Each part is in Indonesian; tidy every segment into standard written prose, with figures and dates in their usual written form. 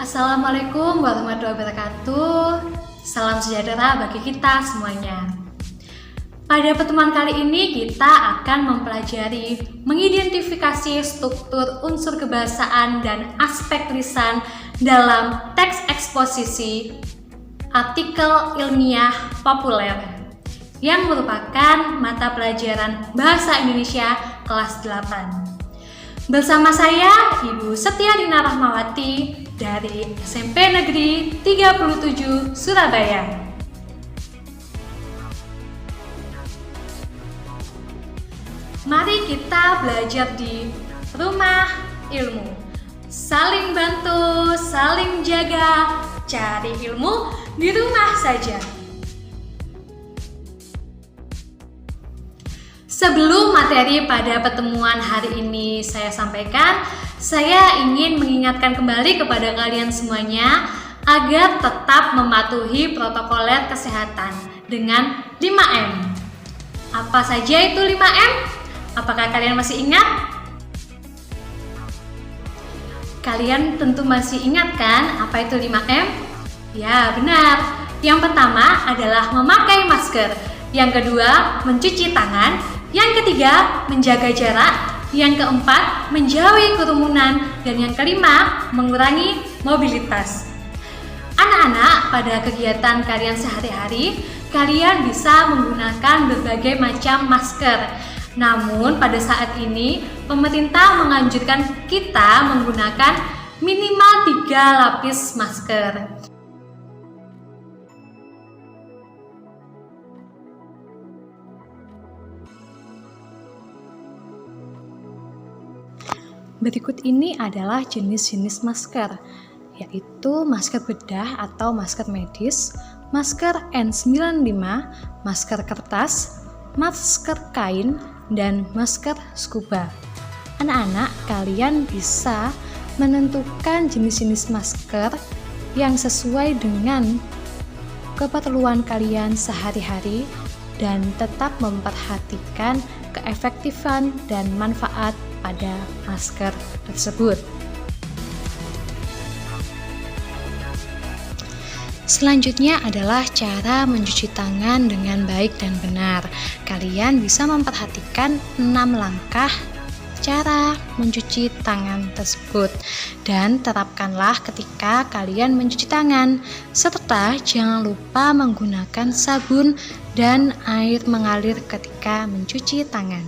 Assalamualaikum warahmatullahi wabarakatuh. Salam sejahtera bagi kita semuanya. Pada pertemuan kali ini kita akan mempelajari mengidentifikasi struktur unsur kebahasaan dan aspek lisan dalam teks eksposisi artikel ilmiah populer yang merupakan mata pelajaran Bahasa Indonesia kelas 8. Bersama saya Ibu Setia Dina Rahmawati dari SMP Negeri 37 Surabaya. Mari kita belajar di rumah ilmu. Saling bantu, saling jaga, cari ilmu di rumah saja. Sebelum materi pada pertemuan hari ini saya sampaikan, saya ingin mengingatkan kembali kepada kalian semuanya agar tetap mematuhi protokoler kesehatan dengan 5M. Apa saja itu 5M? Apakah kalian masih ingat? Kalian tentu masih ingat kan apa itu 5M? Ya, benar. Yang pertama adalah memakai masker. Yang kedua, mencuci tangan. Yang ketiga, menjaga jarak. Yang keempat, menjauhi kerumunan. Dan yang kelima, mengurangi mobilitas. Anak-anak, pada kegiatan kalian sehari-hari, kalian bisa menggunakan berbagai macam masker. Namun, pada saat ini, pemerintah menganjurkan kita menggunakan minimal 3 lapis masker. Berikut ini adalah jenis-jenis masker, yaitu masker bedah atau masker medis, masker N95, masker kertas, masker kain, dan masker scuba. Anak-anak, kalian bisa menentukan jenis-jenis masker yang sesuai dengan keperluan kalian sehari-hari dan tetap memperhatikan keefektifan dan manfaat pada masker tersebut. Selanjutnya adalah cara mencuci tangan dengan baik dan benar. Kalian bisa memperhatikan 6 langkah cara mencuci tangan tersebut dan terapkanlah ketika kalian mencuci tangan, serta jangan lupa menggunakan sabun dan air mengalir ketika mencuci tangan.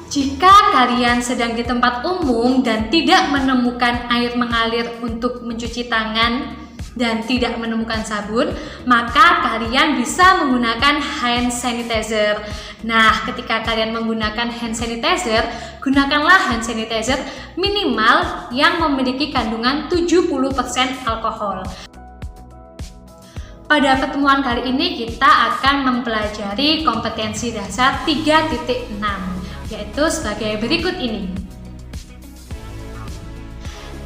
Jika kalian sedang di tempat umum dan tidak menemukan air mengalir untuk mencuci tangan dan tidak menemukan sabun, maka kalian bisa menggunakan hand sanitizer. Nah, ketika kalian menggunakan hand sanitizer, gunakanlah hand sanitizer minimal yang memiliki kandungan 70% alkohol. Pada pertemuan kali ini kita akan mempelajari kompetensi dasar 3.6, yaitu sebagai berikut ini.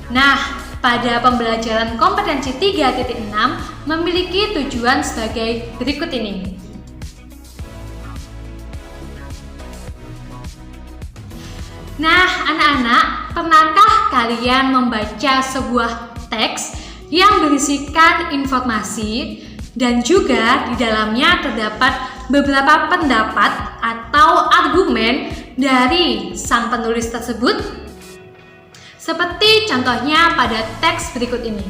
Nah, pada pembelajaran kompetensi 3.6 memiliki tujuan sebagai berikut ini. Nah, anak-anak, pernahkah kalian membaca sebuah teks yang berisikan informasi dan juga di dalamnya terdapat beberapa pendapat atau argumen dari sang penulis tersebut? Seperti contohnya pada teks berikut ini.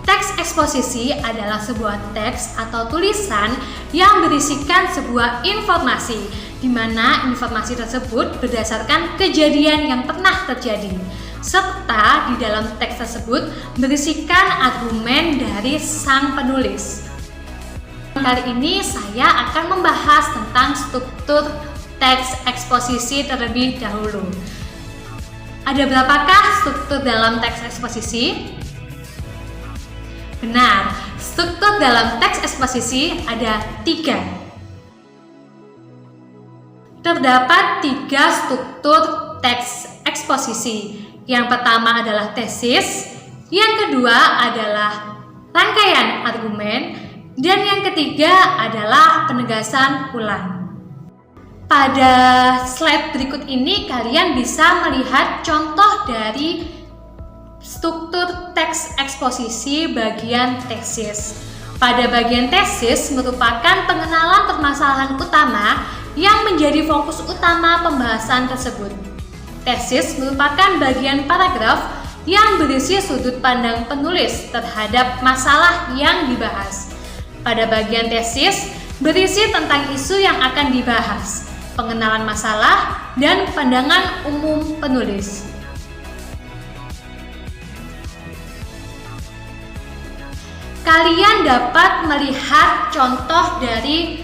Teks eksposisi adalah sebuah teks atau tulisan yang berisikan sebuah informasi, di mana informasi tersebut berdasarkan kejadian yang pernah terjadi, serta di dalam teks tersebut berisikan argumen dari sang penulis. Kali ini saya akan membahas tentang struktur teks eksposisi terlebih dahulu. Ada berapakah struktur dalam teks eksposisi? Benar, struktur dalam teks eksposisi ada 3. Terdapat 3 struktur teks eksposisi. Yang pertama adalah tesis, yang kedua adalah rangkaian argumen, dan yang ketiga adalah penegasan ulang. Pada slide berikut ini kalian bisa melihat contoh dari struktur teks eksposisi bagian tesis. Pada bagian tesis merupakan pengenalan permasalahan utama yang menjadi fokus utama pembahasan tersebut. Tesis merupakan bagian paragraf yang berisi sudut pandang penulis terhadap masalah yang dibahas. Pada bagian tesis berisi tentang isu yang akan dibahas, pengenalan masalah, dan pandangan umum penulis. Kalian dapat melihat contoh dari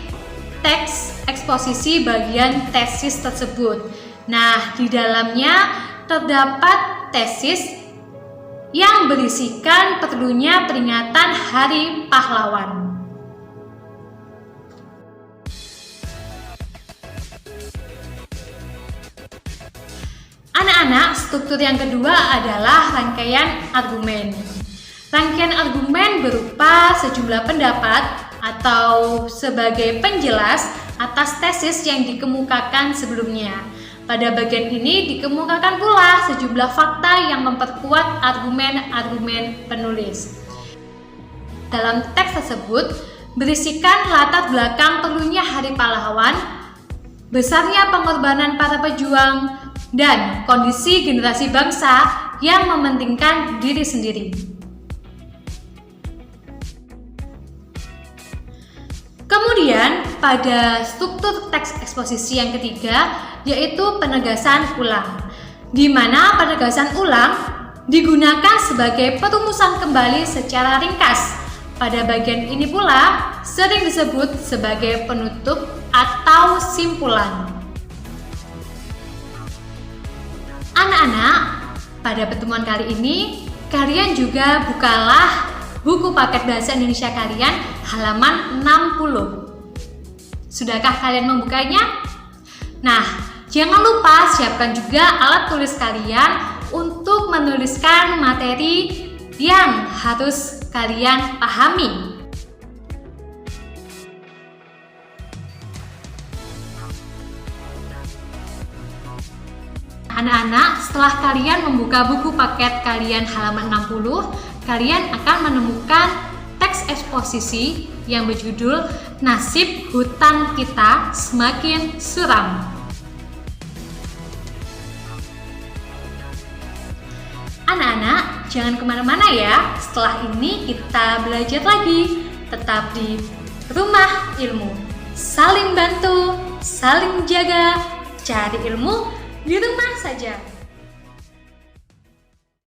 teks eksposisi bagian tesis tersebut. Nah, di dalamnya terdapat tesis yang berisikan perlunya peringatan Hari Pahlawan. Anak-anak, struktur yang kedua adalah rangkaian argumen. Rangkaian argumen berupa sejumlah pendapat atau sebagai penjelas atas tesis yang dikemukakan sebelumnya. Pada bagian ini dikemukakan pula sejumlah fakta yang memperkuat argumen-argumen penulis. Dalam teks tersebut berisikan latar belakang perlunya Hari Pahlawan, besarnya pengorbanan para pejuang, dan kondisi generasi bangsa yang mementingkan diri sendiri. Kemudian pada struktur teks eksposisi yang ketiga yaitu penegasan ulang, di mana penegasan ulang digunakan sebagai perumusan kembali secara ringkas. Pada bagian ini pula sering disebut sebagai penutup atau simpulan. Anak-anak, pada pertemuan kali ini kalian juga bukalah buku paket bahasa Indonesia kalian halaman 60. Sudahkah kalian membukanya? Nah, jangan lupa siapkan juga alat tulis kalian untuk menuliskan materi yang harus kalian pahami. Anak-anak, setelah kalian membuka buku paket kalian halaman 60, kalian akan menemukan teks eksposisi yang berjudul Nasib Hutan Kita Semakin Suram. Anak-anak, jangan kemana-mana ya. Setelah ini kita belajar lagi. Tetap di Rumah Ilmu. Saling bantu, saling jaga, cari ilmu di rumah saja.